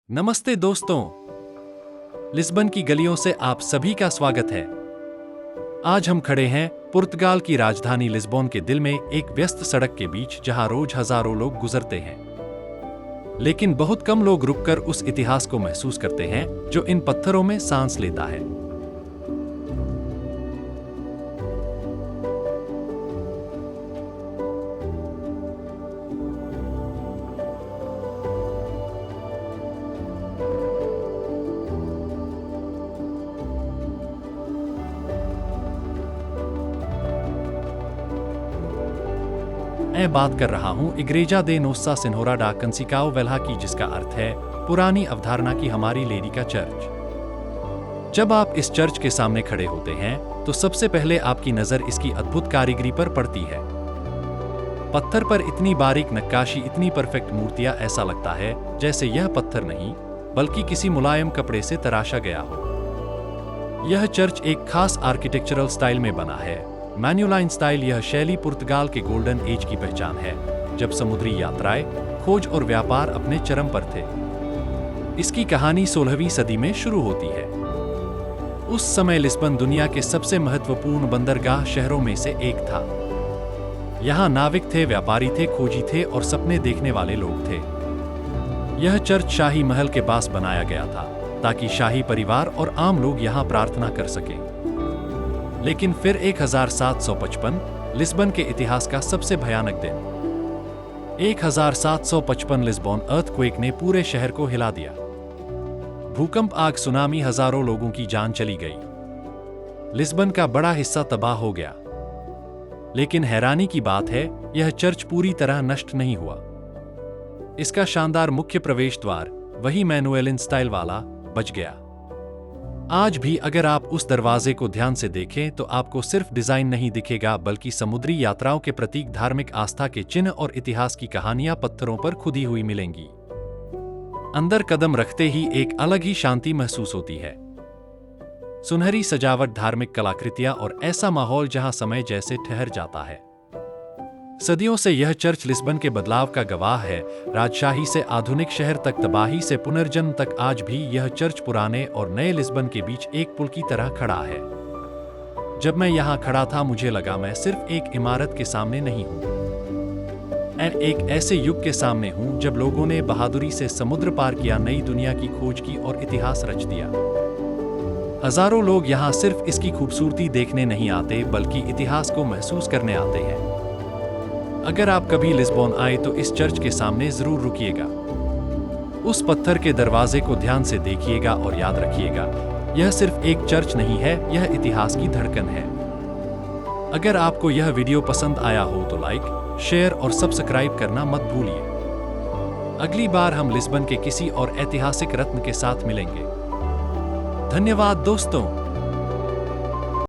नमस्ते दोस्तों, लिस्बन की गलियों से आप सभी का स्वागत है। आज हम खड़े हैं पुर्तगाल की राजधानी लिस्बोन के दिल में एक व्यस्त सड़क के बीच जहां रोज हजारों लोग गुजरते हैं। लेकिन बहुत कम लोग रुककर उस इतिहास को महसूस करते हैं जो इन पत्थरों में सांस लेता है। मैं बात कर रहा हूँ इग्रेजा दे नोसा सिन्होरा डा कंसिकाओ वेल्हा की, जिसका अर्थ है पुरानी अवधारणा की हमारी लेडी का चर्च। जब आप इस चर्च के सामने खड़े होते हैं तो सबसे पहले आपकी नजर इसकी अद्भुत कारीगरी पर पड़ती है। पत्थर पर इतनी बारीक नक्काशी, इतनी परफेक्ट मूर्तियां, ऐसा लगता है जैसे यह पत्थर नहीं बल्कि किसी मुलायम कपड़े से तराशा गया हो। यह चर्च एक खास आर्किटेक्चरल स्टाइल में बना है, मैन्युलाइन स्टाइल। यह शैली पुर्तगाल के गोल्डन एज की पहचान है, जब समुद्री यात्राएं, खोज और व्यापार अपने चरम पर थे। इसकी कहानी 16वीं सदी में शुरू होती है। उस समय लिस्बन दुनिया के सबसे महत्वपूर्ण बंदरगाह शहरों में से एक था। यहाँ नाविक थे, व्यापारी थे, खोजी थे और सपने देखने वाले लोग थे। यह चर्च शाही महल के पास बनाया गया था ताकि शाही परिवार और आम लोग यहाँ प्रार्थना कर सकें। लेकिन फिर 1755, लिस्बन के इतिहास का सबसे भयानक दिन। 1755 लिस्बन अर्थक्वेक ने पूरे शहर को हिला दिया। भूकंप, आग, सुनामी, हजारों लोगों की जान चली गई। लिस्बन का बड़ा हिस्सा तबाह हो गया। लेकिन हैरानी की बात है, यह चर्च पूरी तरह नष्ट नहीं हुआ। इसका शानदार मुख्य प्रवेश द्वार, वही मैनुएलिन स्टाइल वाला, बच गया। आज भी अगर आप उस दरवाजे को ध्यान से देखें तो आपको सिर्फ डिजाइन नहीं दिखेगा बल्कि समुद्री यात्राओं के प्रतीक, धार्मिक आस्था के चिन्ह और इतिहास की कहानियां पत्थरों पर खुदी हुई मिलेंगी। अंदर कदम रखते ही एक अलग ही शांति महसूस होती है। सुनहरी सजावट, धार्मिक कलाकृतियां और ऐसा माहौल जहां समय जैसे ठहर जाता है। सदियों से यह चर्च लिस्बन के बदलाव का गवाह है। राजशाही से आधुनिक शहर तक, तबाही से पुनर्जन्म तक, आज भी यह चर्च पुराने और नए लिस्बन के बीच एक पुल की तरह खड़ा है। जब मैं यहाँ खड़ा था मुझे लगा मैं सिर्फ एक इमारत के सामने नहीं हूँ, मैं एक ऐसे युग के सामने हूँ जब लोगों ने बहादुरी से समुद्र पार किया, नई दुनिया की खोज की और इतिहास रच दिया। हजारों लोग यहाँ सिर्फ इसकी खूबसूरती देखने नहीं आते बल्कि इतिहास को महसूस करने आते हैं। अगर आप कभी लिस्बोन आए तो इस चर्च के सामने जरूर रुकिएगा। उस पत्थर के दरवाजे को ध्यान से देखिएगा और याद रखिएगा, यह सिर्फ एक चर्च नहीं है, यह इतिहास की धड़कन है। अगर आपको यह वीडियो पसंद आया हो तो लाइक, शेयर और सब्सक्राइब करना मत भूलिए। अगली बार हम लिस्बन के किसी और ऐतिहासिक रत्न के साथ मिलेंगे। धन्यवाद दोस्तों।